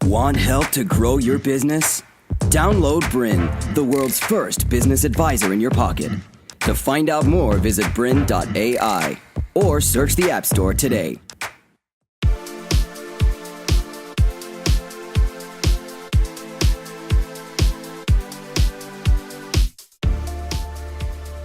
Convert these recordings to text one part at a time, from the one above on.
Want help to grow your business? Download Bryn, the world's first business advisor in your pocket. To find out more, visit bryn.ai or search the App Store today.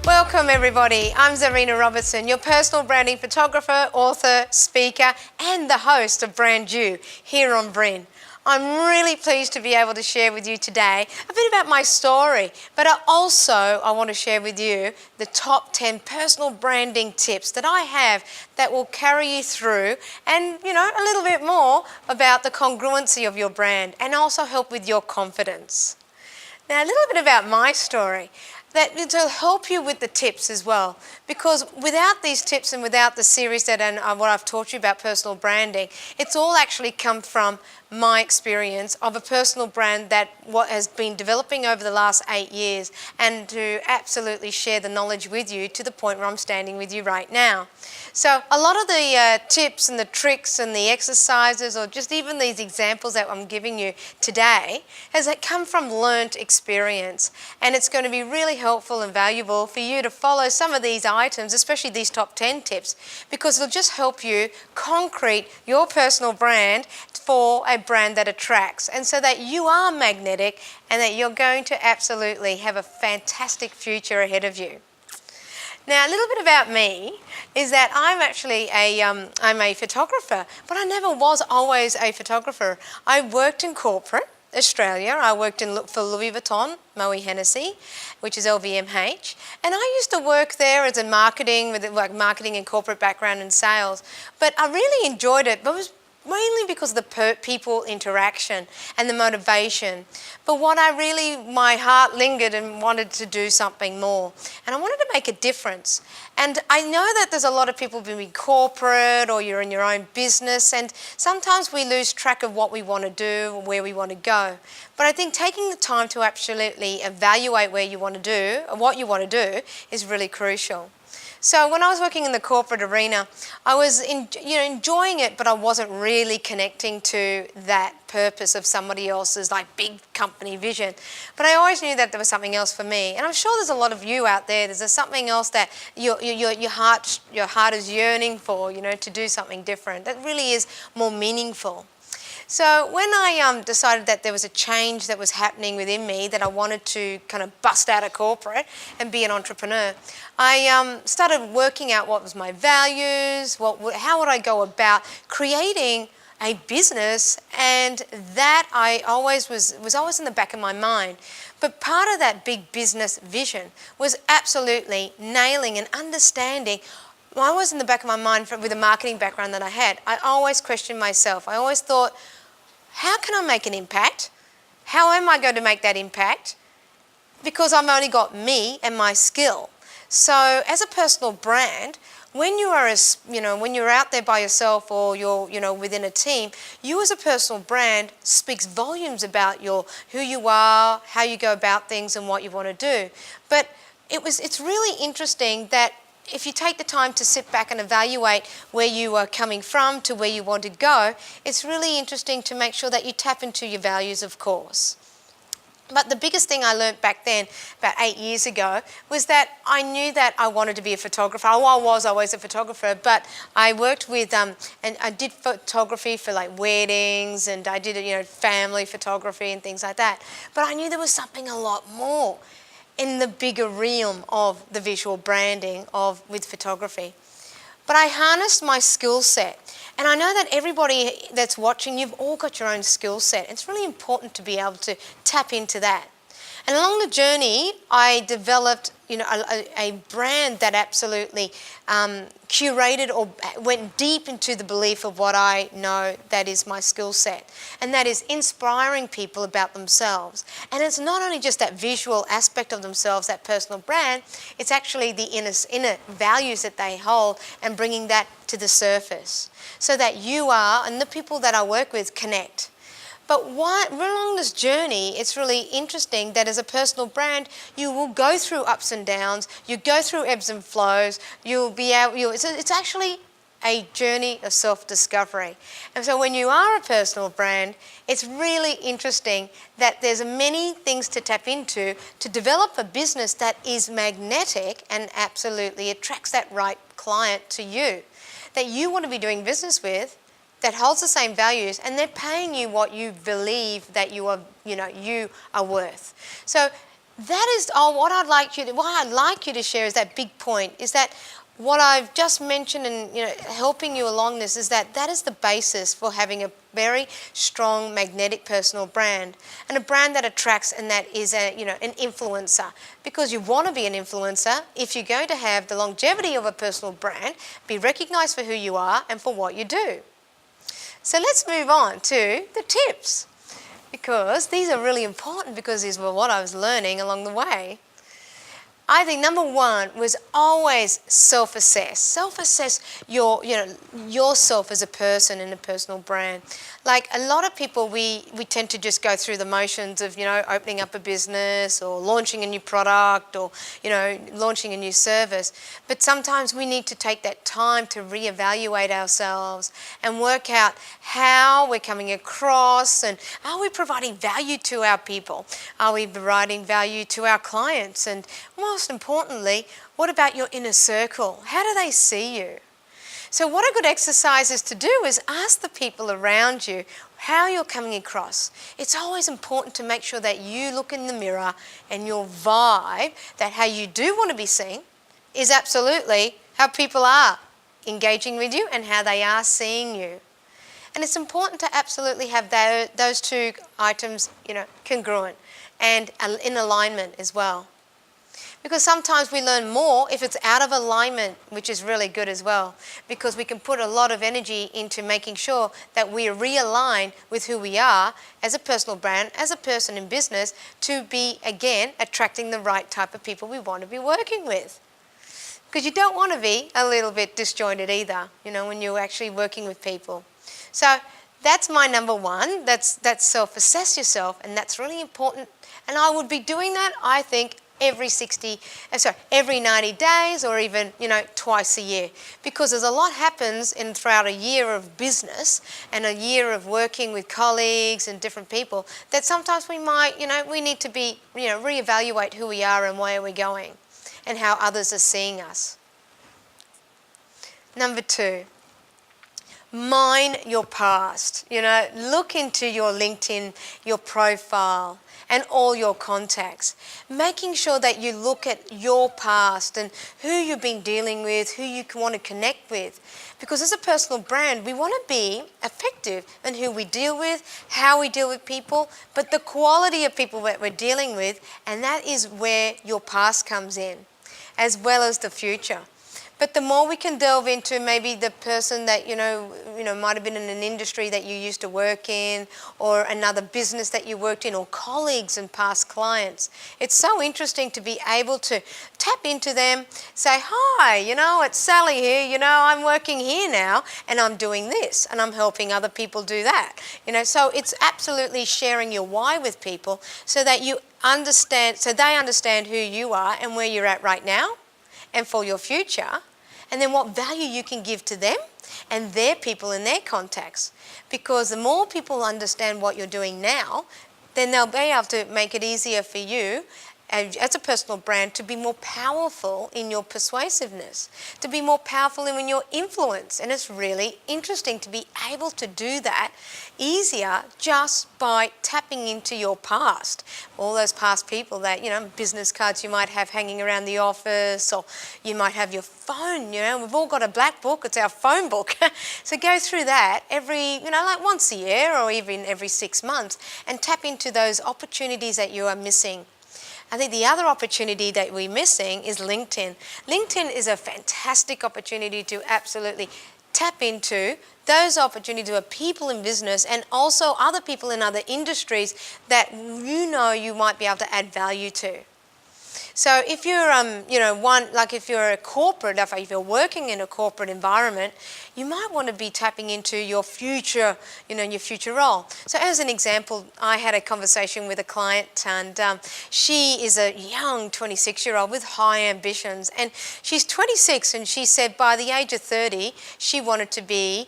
Welcome everybody, I'm Zahrina Robertson, your personal branding photographer, author, speaker and the host of Brand You here on Bryn. I'm really pleased to be able to share with you today a bit about my story, but I want to share with you the top 10 personal branding tips that I have that will carry you through and, a little bit more about the congruency of your brand and also help with your confidence. Now, a little bit about my story. That will help you with the tips as well, because without these tips and without the series that and what I've taught you about personal branding, it's all actually come from my experience of a personal brand that what has been developing over the last 8 years, and to absolutely share the knowledge with you to the point where I'm standing with you right now. So a lot of the tips and the tricks and the exercises, or just even these examples that I'm giving you today, has come from learnt experience, and it's going to be really helpful and valuable for you to follow some of these items, especially these top 10 tips, because it'll just help you concrete your personal brand for a brand that attracts, and so that you are magnetic and that you're going to absolutely have a fantastic future ahead of you. Now, a little bit about me is that I'm actually I'm a photographer, but I never was always a photographer. I worked in corporate Australia. I worked for Louis Vuitton, Moët Hennessy, which is LVMH, and I used to work there as in marketing, with marketing and corporate background and sales. But I really enjoyed it, but it was mainly because of the people interaction and the motivation. But my heart lingered and wanted to do something more. And I wanted to make a difference. And I know that there's a lot of people who are in corporate or you're in your own business, and sometimes we lose track of what we want to do or where we want to go. But I think taking the time to absolutely evaluate where you want to do, or what you want to do, is really crucial. So when I was working in the corporate arena, I was enjoying it, but I wasn't really connecting to that purpose of somebody else's big company vision. But I always knew that there was something else for me, and I'm sure there's a lot of you out there. There's something else that your heart is yearning for, to do something different that really is more meaningful. So when I decided that there was a change that was happening within me, that I wanted to kind of bust out of corporate and be an entrepreneur, I started working out what was my values, how would I go about creating a business, and that I always was always in the back of my mind. But part of that big business vision was absolutely nailing and understanding. I was in the back of my mind with the marketing background that I had. I always questioned myself. I always thought, how can I make an impact? How am I going to make that impact? Because I've only got me and my skill. So as a personal brand, when you are when you're out there by yourself, or you're within a team, you as a personal brand speaks volumes about who you are, how you go about things, and what you want to do. But it's really interesting that if you take the time to sit back and evaluate where you are coming from to where you want to go, it's really interesting to make sure that you tap into your values, of course. But the biggest thing I learned back then, about 8 years ago, was that I knew that I wanted to be a photographer. I was always a photographer, but I worked with, and I did photography for weddings, and I did, family photography and things like that. But I knew there was something a lot more in the bigger realm of the visual branding with photography. But I harnessed my skill set. And I know that everybody that's watching, you've all got your own skill set. It's really important to be able to tap into that. And along the journey, I developed a brand that absolutely curated or went deep into the belief of what I know that is my skill set. And that is inspiring people about themselves. And it's not only just that visual aspect of themselves, that personal brand, it's actually the inner values that they hold, and bringing that to the surface so that you are, and the people that I work with, connect. But along this journey, it's really interesting that as a personal brand, you will go through ups and downs, you go through ebbs and flows, you'll be able, it's actually a journey of self-discovery. And so when you are a personal brand, it's really interesting that there's many things to tap into to develop a business that is magnetic and absolutely attracts that right client to you, that you want to be doing business with, that holds the same values, and they're paying you what you believe that you are worth. So that is what I'd like you to share is that big point, is that what I've just mentioned and helping you along this is that is the basis for having a very strong magnetic personal brand, and a brand that attracts and that is an influencer, because you want to be an influencer if you're going to have the longevity of a personal brand, be recognized for who you are and for what you do. So let's move on to the tips, because these are really important, because these were what I was learning along the way. I think number one was always self-assess. Self-assess yourself as a person in a personal brand. Like a lot of people, we tend to just go through the motions of, opening up a business or launching a new product or, launching a new service. But sometimes we need to take that time to reevaluate ourselves and work out how we're coming across, and are we providing value to our people? Are we providing value to our clients? And most importantly, what about your inner circle? How do they see you? So what a good exercise is to do is ask the people around you how you're coming across. It's always important to make sure that you look in the mirror and your vibe, that how you do want to be seen, is absolutely how people are engaging with you and how they are seeing you. And it's important to absolutely have those two items, congruent and in alignment as well. Because sometimes we learn more if it's out of alignment, which is really good as well, because we can put a lot of energy into making sure that we are realigned with who we are as a personal brand, as a person in business, to be, again, attracting the right type of people we want to be working with. Because you don't want to be a little bit disjointed either, when you're actually working with people. So that's my number one. That's self-assess yourself, and that's really important. And I would be doing that, I think, every 90 days, or even, twice a year. Because there's a lot happens throughout a year of business and a year of working with colleagues and different people, that sometimes we might, we need to be, reevaluate who we are and where we're going and how others are seeing us. Number two, mine your past. Look into your LinkedIn, your profile, and all your contacts, making sure that you look at your past and who you've been dealing with, who you want to connect with. Because as a personal brand, we want to be effective in who we deal with, how we deal with people, but the quality of people that we're dealing with, and that is where your past comes in, as well as the future. But the more we can delve into maybe the person that, might have been in an industry that you used to work in, or another business that you worked in, or colleagues and past clients. It's so interesting to be able to tap into them, say, hi, it's Sally here, I'm working here now and I'm doing this and I'm helping other people do that. So it's absolutely sharing your why with people so that they understand who you are and where you're at right now, and for your future, and then what value you can give to them and their people and their contacts. Because the more people understand what you're doing now, then they'll be able to make it easier for you as a personal brand to be more powerful in your persuasiveness, to be more powerful in your influence. And it's really interesting to be able to do that easier just by tapping into your past. All those past people that, business cards you might have hanging around the office, or you might have your phone, we've all got a black book, it's our phone book. So go through that every, like once a year or even every 6 months, and tap into those opportunities that you are missing. I think the other opportunity that we're missing is LinkedIn. LinkedIn is a fantastic opportunity to absolutely tap into those opportunities with people in business and also other people in other industries that you might be able to add value to. So if you're, if you're a corporate, if you're working in a corporate environment, you might want to be tapping into your future, your future role. So as an example, I had a conversation with a client, and she is a young 26-year-old with high ambitions, and she's 26, and she said by the age of 30, she wanted to be,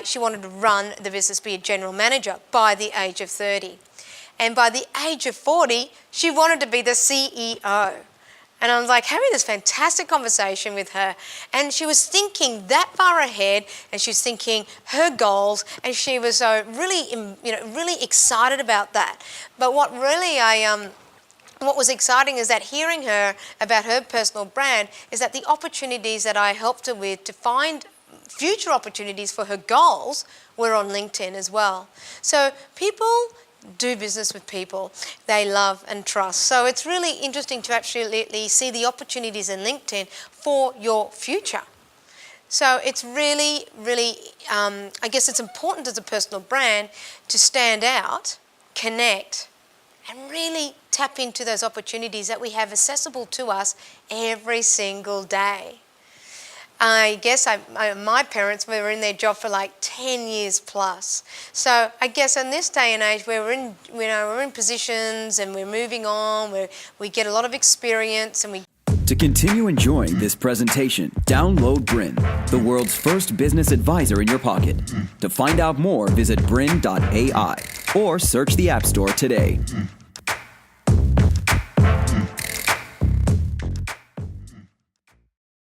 she wanted to run the business, be a general manager by the age of 30. And by the age of 40, she wanted to be the CEO. And I was like having this fantastic conversation with her, and she was thinking that far ahead, and she was thinking her goals, and she was really excited about that. But what was exciting is that hearing her about her personal brand is that the opportunities that I helped her with to find future opportunities for her goals were on LinkedIn as well. So people do business with people they love and trust. So it's really interesting to absolutely see the opportunities in LinkedIn for your future. So it's really, I guess it's important as a personal brand to stand out, connect, and really tap into those opportunities that we have accessible to us every single day. I guess my parents were in their job for like 10 years plus. So I guess in this day and age where we're in positions and we're moving on, where we get a lot of experience and we... To continue enjoying this presentation, download Bryn, the world's first business advisor in your pocket. To find out more, visit bryn.ai or search the App Store today.